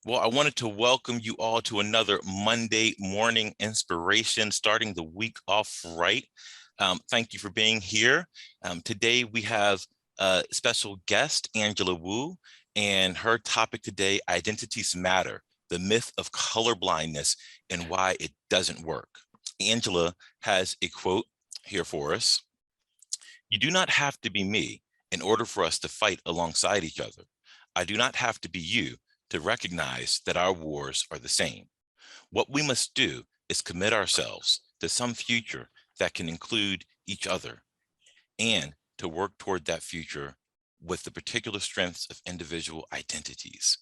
Well, I wanted to welcome you all to another Monday morning inspiration, starting the week off right. Thank you for being here. Today we have a special guest, Angela Wu, and her topic today, Identities Matter, the myth of colorblindness and why it doesn't work. Angela has a quote here for us. "You do not have to be me in order for us to fight alongside each other. I do not have to be you to recognize that our wars are the same. What we must do is commit ourselves to some future that can include each other and to work toward that future with the particular strengths of individual identities.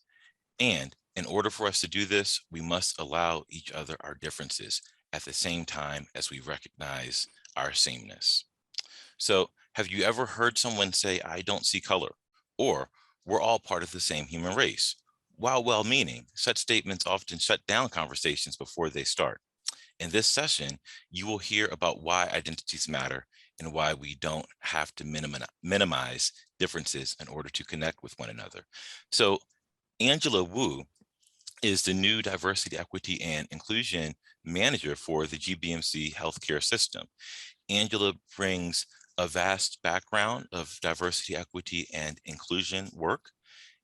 And in order for us to do this, we must allow each other our differences at the same time as we recognize our sameness." So, have you ever heard someone say, "I don't see color," or "we're all part of the same human race"? While well-meaning, such statements often shut down conversations before they start. In this session, you will hear about why identities matter and why we don't have to minimize differences in order to connect with one another. So, Angela Wu is the new Diversity, Equity, and Inclusion Manager for the GBMC healthcare system. Angela brings a vast background of diversity, equity, and inclusion work.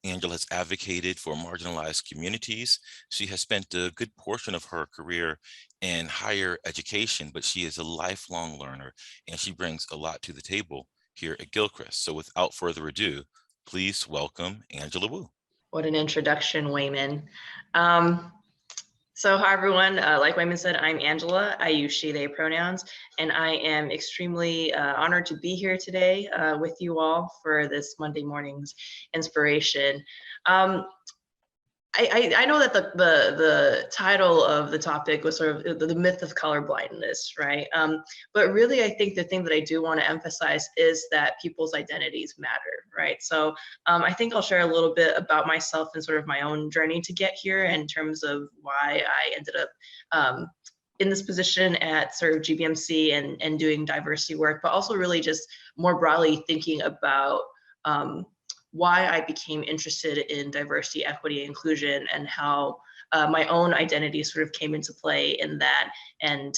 Angela has advocated for marginalized communities. She has spent a good portion of her career in higher education, but she is a lifelong learner and she brings a lot to the table here at Gilchrist. So without further ado, please welcome Angela Wu. What an introduction, Wayman. Um, hi everyone. Like Wayman said, I'm Angela. I use she, they pronouns, and I am extremely honored to be here today with you all for this Monday morning's inspiration. I know that the title of the topic was sort of the myth of colorblindness, right? But really, I think the thing that I do want to emphasize is that people's identities matter, right? So I think I'll share a little bit about myself and sort of my own journey to get here in terms of why I ended up in this position at sort of GBMC and doing diversity work, but also really just more broadly thinking about why I became interested in diversity, equity, and inclusion, and how my own identity sort of came into play in that, and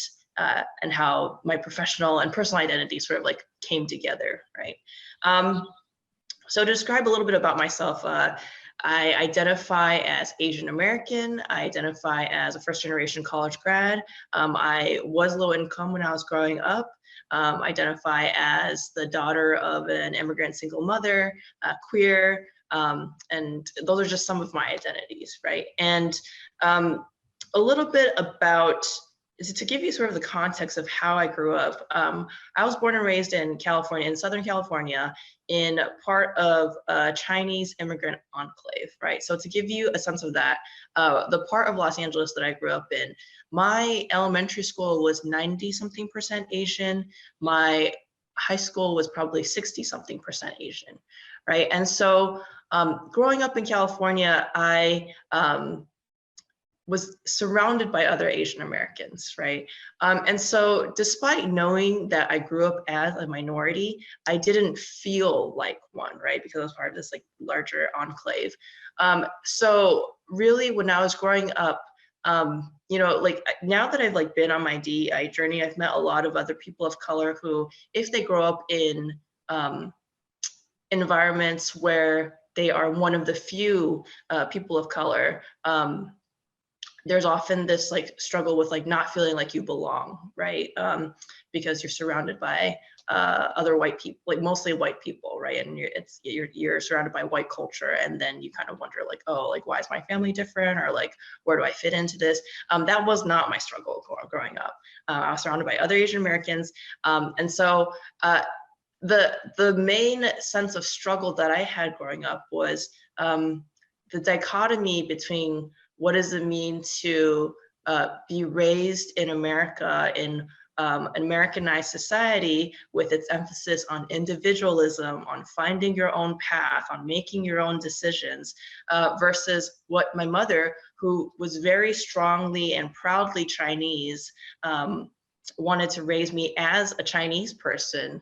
how my professional and personal identity sort of like came together, right? So to describe a little bit about myself, I identify as Asian American. I identify as a first-generation college grad. I was low income when I was growing up. Identify as the daughter of an immigrant single mother, queer, and those are just some of my identities, right? And a little bit about, to give you sort of the context of how I grew up. I was born and raised in California, in Southern California, in part of a Chinese immigrant enclave, right? So to give you a sense of that, the part of Los Angeles that I grew up in, my elementary school was 90-something% Asian. My high school was probably 60-something% Asian, right? And so growing up in California, I was surrounded by other Asian Americans, right? And so despite knowing that I grew up as a minority, I didn't feel like one, right? Because I was part of this like larger enclave. So really when I was growing up, like now that I've like been on my DEI journey, I've met a lot of other people of color who, if they grow up in environments where they are one of the few people of color, there's often this like struggle with like not feeling like you belong, right? Because you're surrounded by other white people, like mostly white people, right? And you're surrounded by white culture, and then you kind of wonder like, oh, like why is my family different, or like where do I fit into this? That was not my struggle growing up. I was surrounded by other Asian Americans, and so the main sense of struggle that I had growing up was the dichotomy between what does it mean to be raised in America in an Americanized society with its emphasis on individualism, on finding your own path, on making your own decisions, versus what my mother, who was very strongly and proudly Chinese, wanted to raise me as a Chinese person,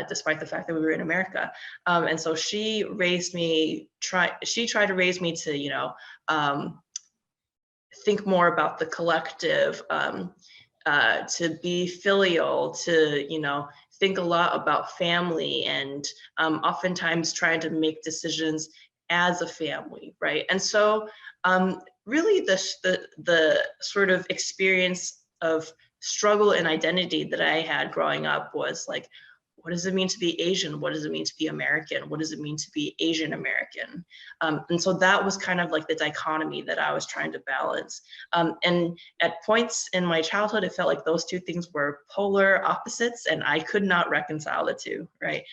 despite the fact that we were in America. And so she raised me, she tried to raise me to, think more about the collective, to be filial, to, you know, think a lot about family, and oftentimes trying to make decisions as a family, right? And so really the sort of experience of struggle and identity that I had growing up was like, what does it mean to be Asian? What does it mean to be American? What does it mean to be Asian American? And so that was kind of like the dichotomy that I was trying to balance. And at points in my childhood, it felt like those two things were polar opposites, and I could not reconcile the two, right?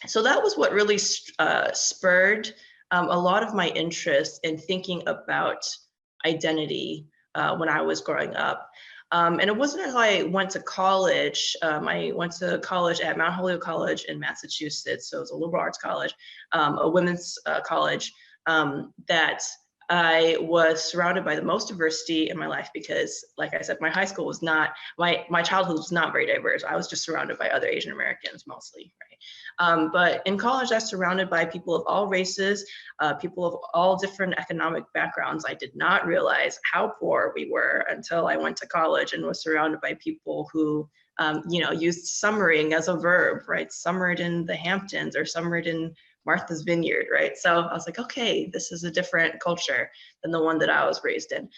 So that was what really spurred a lot of my interest in thinking about identity when I was growing up. And it wasn't until I went to college. I went to college at Mount Holyoke College in Massachusetts. So it was a liberal arts college, a women's college, that I was surrounded by the most diversity in my life because, like I said, my high school was not, my childhood was not very diverse. I was just surrounded by other Asian Americans mostly, right? But in college, I was surrounded by people of all races, people of all different economic backgrounds. I did not realize how poor we were until I went to college and was surrounded by people who, you know, used summering as a verb, right? Summered in the Hamptons or summered in Martha's Vineyard, right? So I was like, okay, this is a different culture than the one that I was raised in.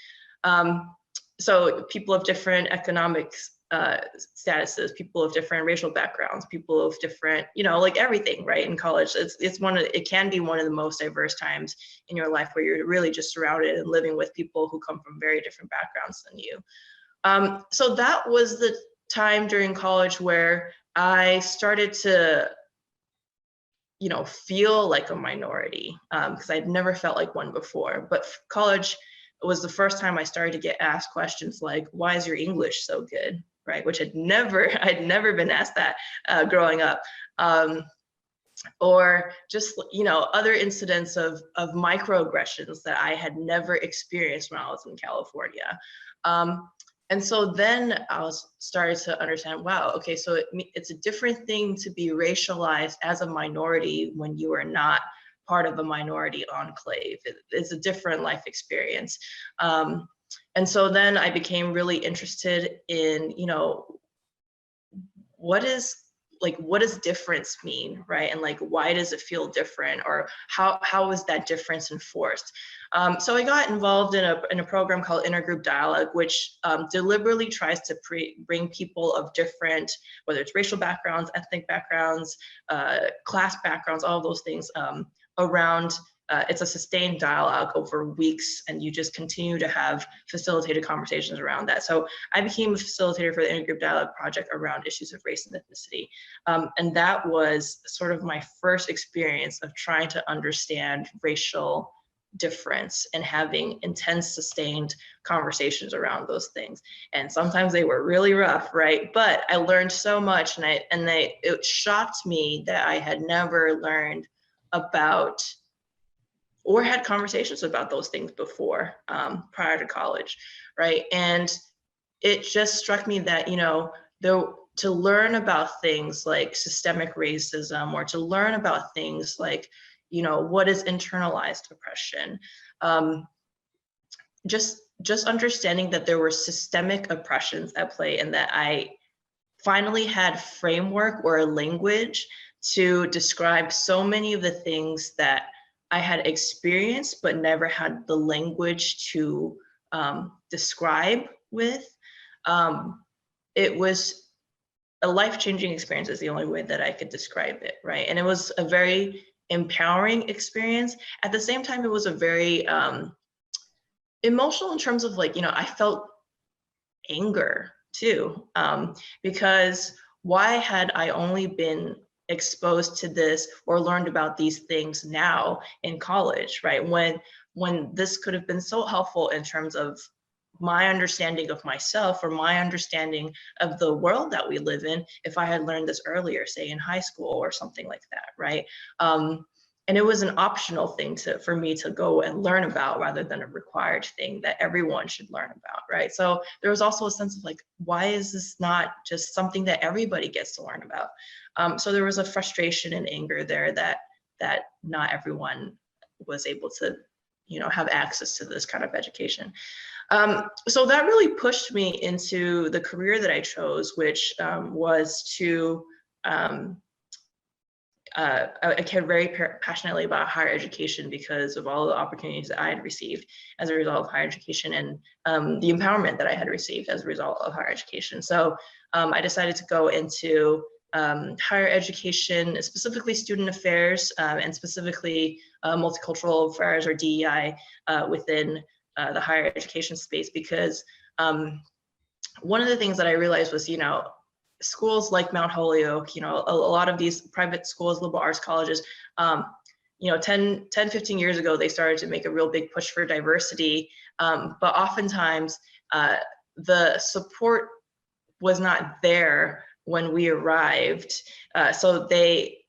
So people of different economic statuses, people of different racial backgrounds, people of different, you know, like everything, right? In college, it can be one of the most diverse times in your life where you're really just surrounded and living with people who come from very different backgrounds than you. So that was the time during college where I started to, you know, feel like a minority, because I'd never felt like one before. But college was the first time I started to get asked questions like, why is your English so good, right? Which I'd never been asked that growing up. Or just, you know, other incidents of microaggressions that I had never experienced when I was in California. And so then I started to understand, wow, okay, so it's a different thing to be racialized as a minority when you are not part of a minority enclave. It's a different life experience. And so then I became really interested in, you know, what does difference mean, right? And like, why does it feel different, or how is that difference enforced? So I got involved in a program called Intergroup Dialogue, which deliberately tries to bring people of different, whether it's racial backgrounds, ethnic backgrounds, class backgrounds, all of those things around. It's a sustained dialogue over weeks, and you just continue to have facilitated conversations around that. So I became a facilitator for the Intergroup Dialogue project around issues of race and ethnicity. And that was sort of my first experience of trying to understand racial difference and having intense, sustained conversations around those things. And sometimes they were really rough, right? But I learned so much, and it shocked me that I had never learned about or had conversations about those things before, prior to college, right? And it just struck me that, you know, to learn about things like systemic racism, or to learn about things like, you know, what is internalized oppression, just understanding that there were systemic oppressions at play, and that I finally had framework or a language to describe so many of the things that I had experienced but never had the language to describe with. It was a life-changing experience is the only way that I could describe it, right? And it was a very empowering experience. At the same time, it was a very emotional in terms of, like, you know, I felt anger too, because why had I only been exposed to this or learned about these things now in college, right? When this could have been so helpful in terms of my understanding of myself, or my understanding of the world that we live in, if I had learned this earlier, say in high school or something like that, right? And it was an optional thing for me to go and learn about, rather than a required thing that everyone should learn about, right? So there was also a sense of like, why is this not just something that everybody gets to learn about? So there was a frustration and anger there that not everyone was able to, have access to this kind of education. So that really pushed me into the career that I chose, which was to, I cared very passionately about higher education because of all the opportunities that I had received as a result of higher education, and the empowerment that I had received as a result of higher education. So I decided to go into higher education, specifically student affairs, and specifically multicultural affairs, or DEI, within the higher education space, because one of the things that I realized was, schools like Mount Holyoke, a lot of these private schools, liberal arts colleges, 10, 15 years ago, they started to make a real big push for diversity. But oftentimes the support was not there when we arrived. So they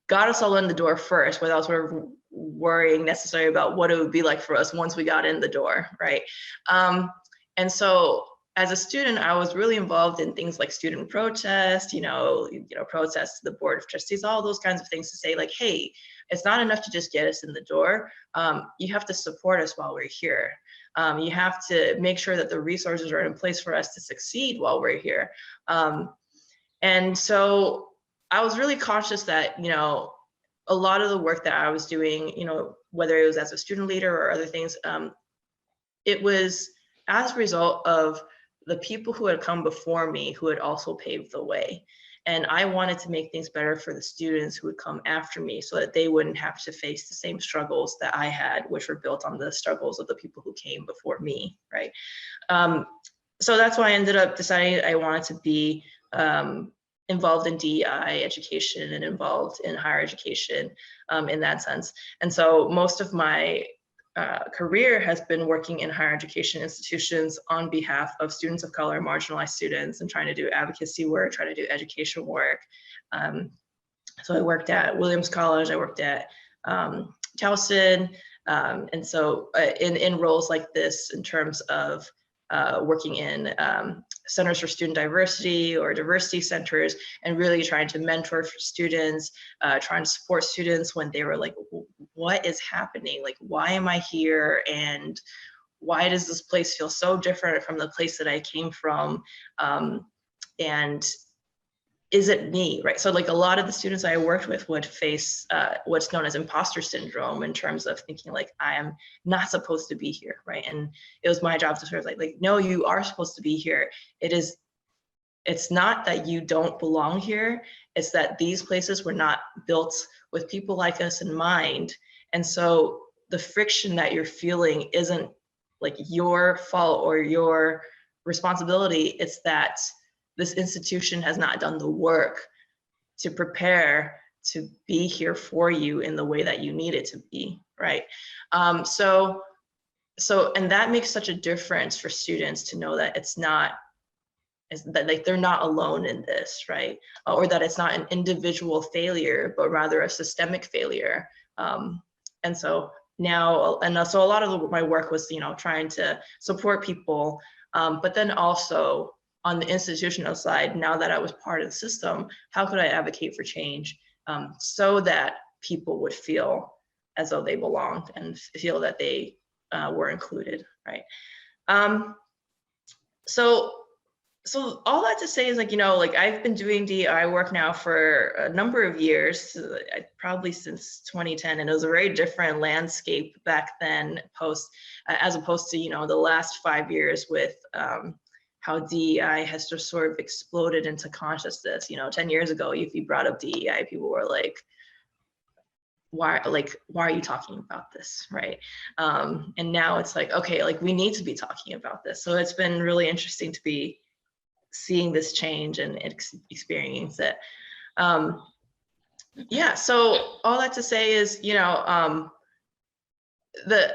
got us all in the door first without sort of worrying necessarily about what it would be like for us once we got in the door, right? And so as a student, I was really involved in things like student protest, protests to the board of trustees, all those kinds of things to say like, hey, it's not enough to just get us in the door. You have to support us while we're here. You have to make sure that the resources are in place for us to succeed while we're here. And so I was really conscious that, a lot of the work that I was doing, whether it was as a student leader or other things, it was as a result of the people who had come before me who had also paved the way. And I wanted to make things better for the students who would come after me so that they wouldn't have to face the same struggles that I had, which were built on the struggles of the people who came before me, right? So that's why I ended up deciding I wanted to be involved in DEI education and involved in higher education in that sense. And so most of my career has been working in higher education institutions on behalf of students of color, marginalized students, and trying to do advocacy work, trying to do education work. So I worked at Williams College, I worked at Towson, and so in roles like this, in terms of working in centers for student diversity or diversity centers, and really trying to mentor for students, trying to support students when they were like, what is happening? Like, why am I here? And why does this place feel so different from the place that I came from? And is it me, right? So like a lot of the students I worked with would face what's known as imposter syndrome, in terms of thinking like, I am not supposed to be here, right? And it was my job to sort of like, no, you are supposed to be here. It's not that you don't belong here, it's that these places were not built with people like us in mind. And so the friction that you're feeling isn't like your fault or your responsibility, it's that this institution has not done the work to prepare to be here for you in the way that you need it to be, right? So and that makes such a difference for students to know that that like they're not alone in this, right? Or that it's not an individual failure, but rather a systemic failure. And so now, so a lot of my work was, trying to support people, but then also on the institutional side, now that I was part of the system, how could I advocate for change so that people would feel as though they belonged and feel that they were included, right? So all that to say is like, like I've been doing DEI work now for a number of years, probably since 2010, and it was a very different landscape back then, as opposed to, the last 5 years with how DEI has just sort of exploded into consciousness. 10 years ago, if you brought up DEI, people were like, why are you talking about this, right? And now it's like, okay, like we need to be talking about this. So it's been really interesting to be seeing this change and experience it. Yeah, so all that to say is,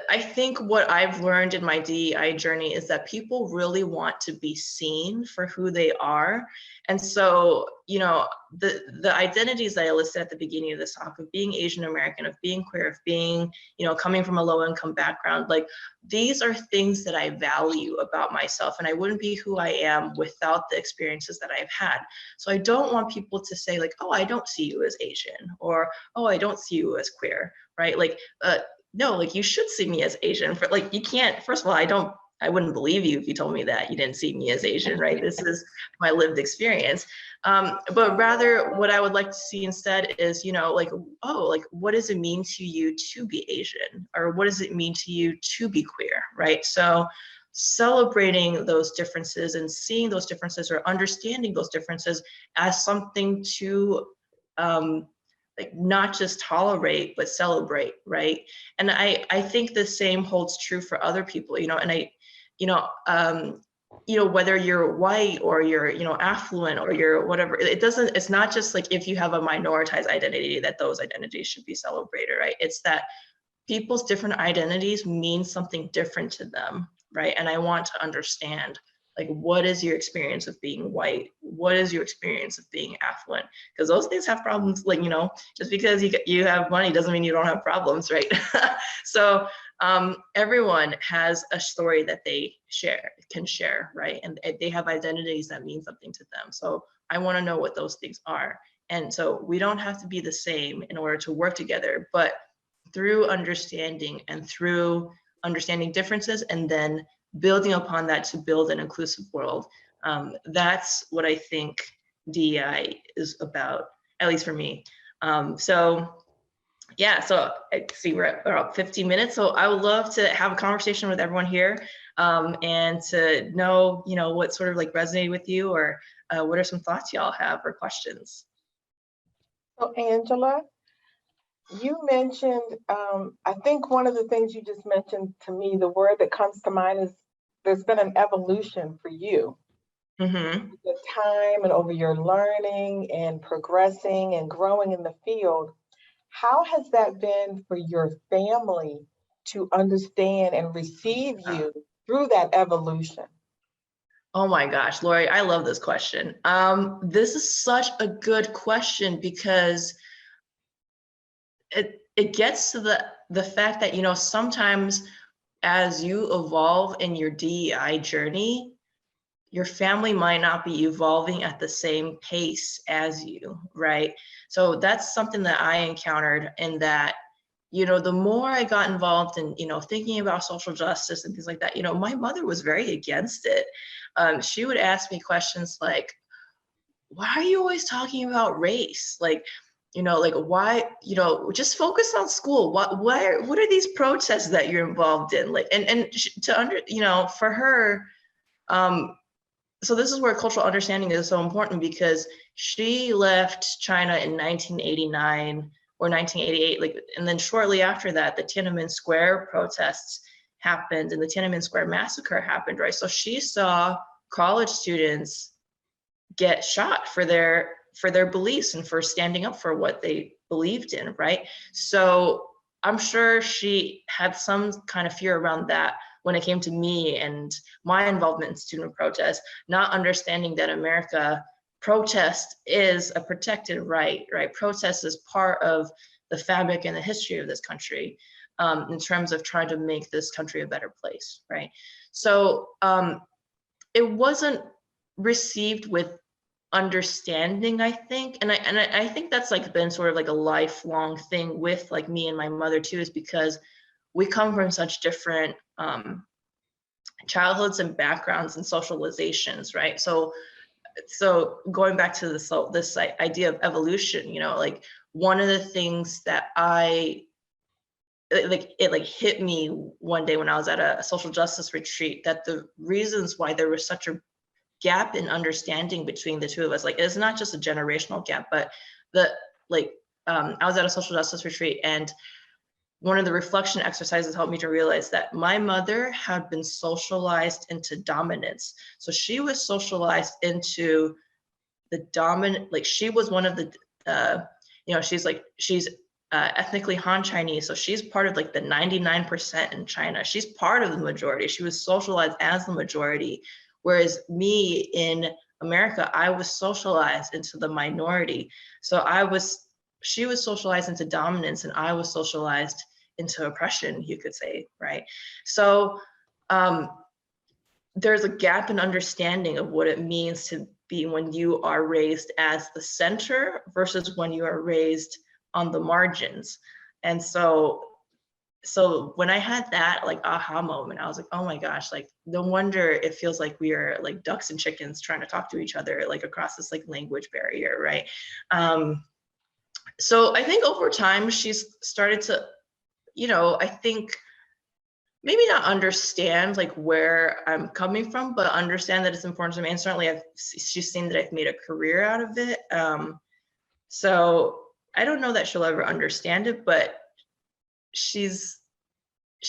I think what I've learned in my DEI journey is that people really want to be seen for who they are. And so, the identities that I listed at the beginning of this talk, of being Asian American, of being queer, of being, coming from a low income background, like these are things that I value about myself, and I wouldn't be who I am without the experiences that I've had. So I don't want people to say like, oh, I don't see you as Asian, or, oh, I don't see you as queer, right? Like, no, like you should see me as Asian. For like, you can't, first of all, I wouldn't believe you if you told me that you didn't see me as Asian, right? This is my lived experience. But rather what I would like to see instead is, like, oh, like, what does it mean to you to be Asian? Or what does it mean to you to be queer, right? So celebrating those differences and seeing those differences or understanding those differences as something to, like, not just tolerate, but celebrate, right? And I think the same holds true for other people, and you know, um, whether you're white or you're, affluent or you're whatever, it's not just like if you have a minoritized identity that those identities should be celebrated, right? It's that people's different identities mean something different to them, right? And I want to understand, like, what is your experience of being white? What is your experience of being affluent? Because those things have problems, like, just because you have money doesn't mean you don't have problems, right? So everyone has a story that they can share, right? And they have identities that mean something to them. So I want to know what those things are. And so we don't have to be the same in order to work together, but through understanding and through understanding differences and then building upon that to build an inclusive world. That's what I think DEI is about, at least for me. So yeah, so I see we're at about 15 minutes. So I would love to have a conversation with everyone here, and to know, what sort of like resonated with you, or what are some thoughts y'all have or questions? So Angela, you mentioned, I think one of the things you just mentioned to me, the word that comes to mind is there's been an evolution for you. Mm-hmm. The time and over your learning and progressing and growing in the field. How has that been for your family to understand and receive you through that evolution? Oh my gosh, Lori, I love this question. This is such a good question because it gets to the fact that, sometimes as you evolve in your DEI journey, your family might not be evolving at the same pace as you, right? So that's something that I encountered, in that, the more I got involved in, thinking about social justice and things like that, my mother was very against it. She would ask me questions like, why are you always talking about race? Like, like, why, just focus on school. What are these protests that you're involved in? Like, and for her, so this is where cultural understanding is so important, because she left China in 1989 or 1988, like, and then shortly after that, the Tiananmen Square protests happened and the Tiananmen Square massacre happened, right? So she saw college students get shot for their beliefs and for standing up for what they believed in, right? So I'm sure she had some kind of fear around that when it came to me and my involvement in student protest, not understanding that America, protest is a protected right? Protest is part of the fabric and the history of this country, in terms of trying to make this country a better place, right? So it wasn't received with understanding, I think, and I think that's like been sort of like a lifelong thing with like me and my mother too, is because we come from such different childhoods and backgrounds and socializations, right? So going back to this idea of evolution, like, one of the things that it hit me one day when I was at a social justice retreat, that the reasons why there was such a gap in understanding between the two of us, like, it's not just a generational gap, but I was at a social justice retreat, and one of the reflection exercises helped me to realize that my mother had been socialized into dominance. So she was socialized into the dominant, like, she was one of the, she's ethnically Han Chinese. So she's part of like the 99% in China. She's part of the majority. She was socialized as the majority. Whereas me in America, I was socialized into the minority. So she was socialized into dominance and I was socialized into oppression, you could say, right? So there's a gap in understanding of what it means to be when you are raised as the center versus when you are raised on the margins. And so so when I had that like aha moment, I was like, oh my gosh, like no wonder it feels like we are like ducks and chickens trying to talk to each other like across this like language barrier, right? So I think over time she's started to, I think maybe not understand like where I'm coming from, but understand that it's important to me. And certainly she's seen that I've made a career out of it. So I don't know that she'll ever understand it, but she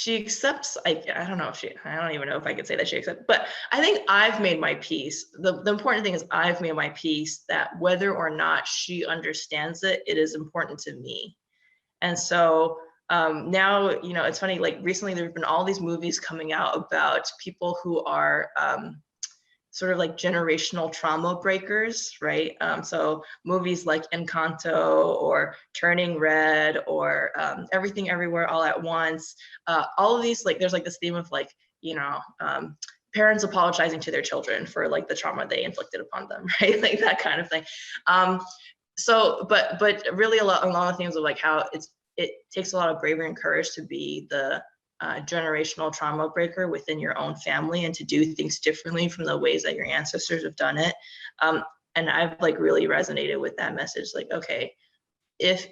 accepts. I don't know if I don't even know if I could say that she accepts, but I think I've made my peace. The important thing is I've made my peace that whether or not she understands it, it is important to me. And so now, it's funny, like recently there've been all these movies coming out about people who are sort of like generational trauma breakers, right? So movies like Encanto or Turning Red or Everything Everywhere All at Once, all of these, like there's like this theme of like, parents apologizing to their children for like the trauma they inflicted upon them, right? Like that kind of thing. So, but really a lot of things of like how it takes a lot of bravery and courage to be the generational trauma breaker within your own family and to do things differently from the ways that your ancestors have done it. And I've like really resonated with that message. Like, okay,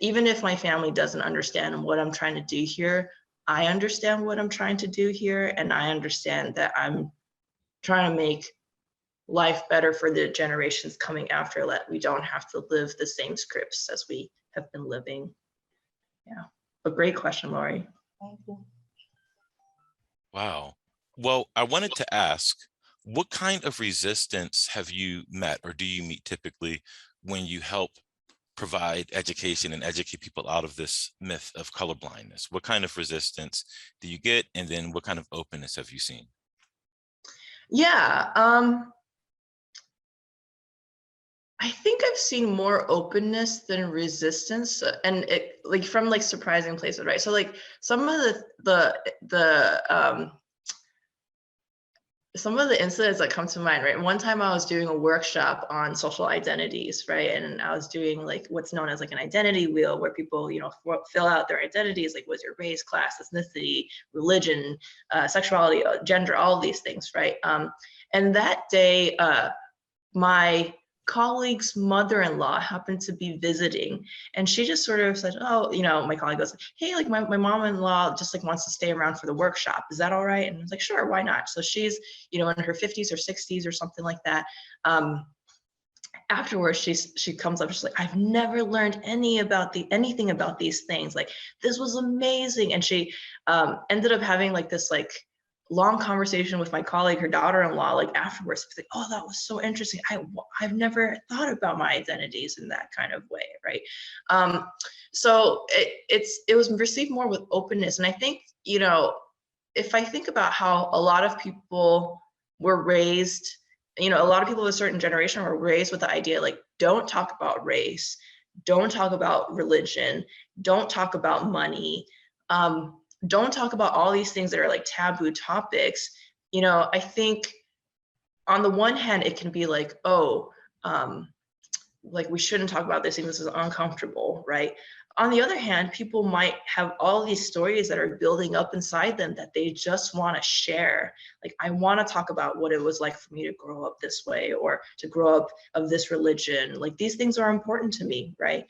even if my family doesn't understand what I'm trying to do here, I understand what I'm trying to do here. And I understand that I'm trying to make life better for the generations coming after, that we don't have to live the same scripts as we have been living. Yeah, a great question, Lori. Thank you. Wow. Well, I wanted to ask, what kind of resistance have you met or do you meet typically when you help provide education and educate people out of this myth of colorblindness? What kind of resistance do you get? And then what kind of openness have you seen? Yeah, I think I've seen more openness than resistance, and it like from like surprising places, right? So like some of some of the incidents that come to mind, right? One time I was doing a workshop on social identities, right? And I was doing like what's known as like an identity wheel, where people, fill out their identities, like what's your race, class, ethnicity, religion, sexuality, gender, all of these things, right? And that day, my colleague's mother-in-law happened to be visiting, and she just sort of said, oh, my colleague goes, hey, like my mom-in-law just like wants to stay around for the workshop, is that all right? And I was like, sure, why not? So she's in her 50s or 60s or something like that. Afterwards she comes up, she's like, I've never learned anything about these things, like this was amazing. And she ended up having like this like long conversation with my colleague, her daughter-in-law, like afterwards. Like, oh, that was so interesting. I've never thought about my identities in that kind of way, right? So it was received more with openness. And I think, if I think about how a lot of people were raised, a lot of people of a certain generation were raised with the idea, like, don't talk about race, don't talk about religion, don't talk about money, don't talk about all these things that are like taboo topics. I think on the one hand, it can be like, oh, like we shouldn't talk about this thing, this is uncomfortable, right? On the other hand, people might have all these stories that are building up inside them that they just want to share. Like, I want to talk about what it was like for me to grow up this way, or to grow up of this religion. Like, these things are important to me, right?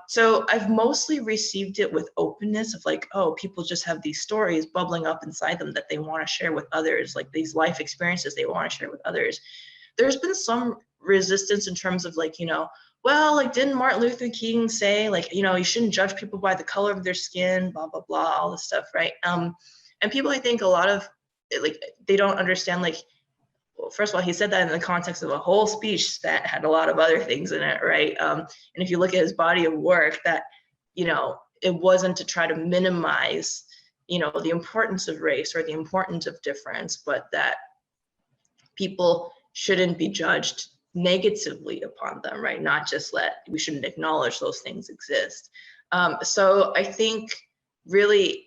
So I've mostly received it with openness of like, oh, people just have these stories bubbling up inside them that they want to share with others, like these life experiences they want to share with others. There's been some resistance in terms of like, well, like, didn't Martin Luther King say, like, you shouldn't judge people by the color of their skin, blah, blah, blah, all this stuff, right? And people, I think a lot of, like, they don't understand, like, well, first of all, he said that in the context of a whole speech that had a lot of other things in it, right? And if you look at his body of work, that, it wasn't to try to minimize, the importance of race or the importance of difference, but that people shouldn't be judged negatively upon them, right? Not just we shouldn't acknowledge those things exist. So I think really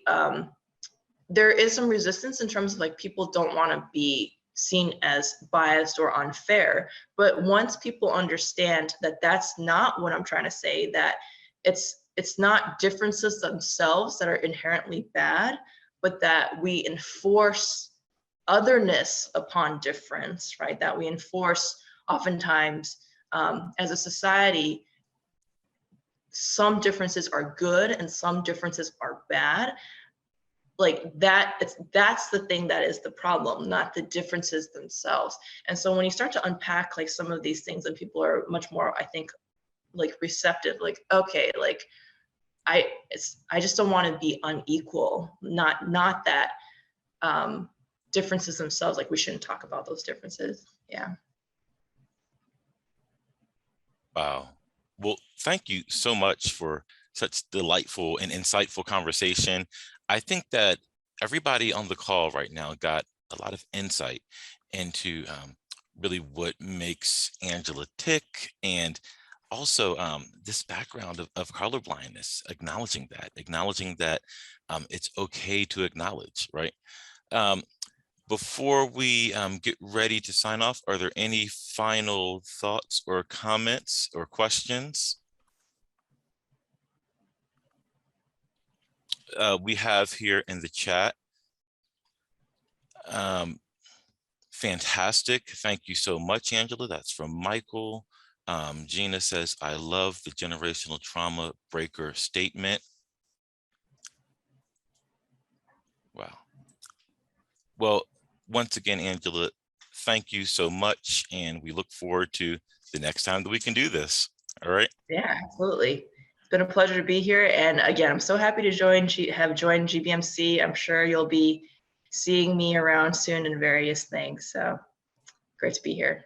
there is some resistance in terms of like, people don't want to be seen as biased or unfair. But once people understand that that's not what I'm trying to say, that it's it's not differences themselves that are inherently bad, but that we enforce otherness upon difference, right? That we enforce oftentimes as a society, some differences are good and some differences are bad. Like that's the thing that is the problem, not the differences themselves. And so when you start to unpack like some of these things, and people are much more, I think, like receptive, like, okay, like I just don't want to be unequal, not that differences themselves, like we shouldn't talk about those differences. Yeah. Wow. Well, thank you so much for such delightful and insightful conversation. I think that everybody on the call right now got a lot of insight into really what makes Angela tick, and also this background of colorblindness, acknowledging that it's okay to acknowledge, right? Before we get ready to sign off, are there any final thoughts or comments or questions? We have here in the chat. Fantastic. Thank you so much, Angela. That's from Michael. Gina says, I love the generational trauma breaker statement. Wow. Well, once again, Angela, thank you so much. And we look forward to the next time that we can do this. All right. Yeah, absolutely. It's been a pleasure to be here. And again, I'm so happy to have joined GBMC. I'm sure you'll be seeing me around soon in various things. So great to be here.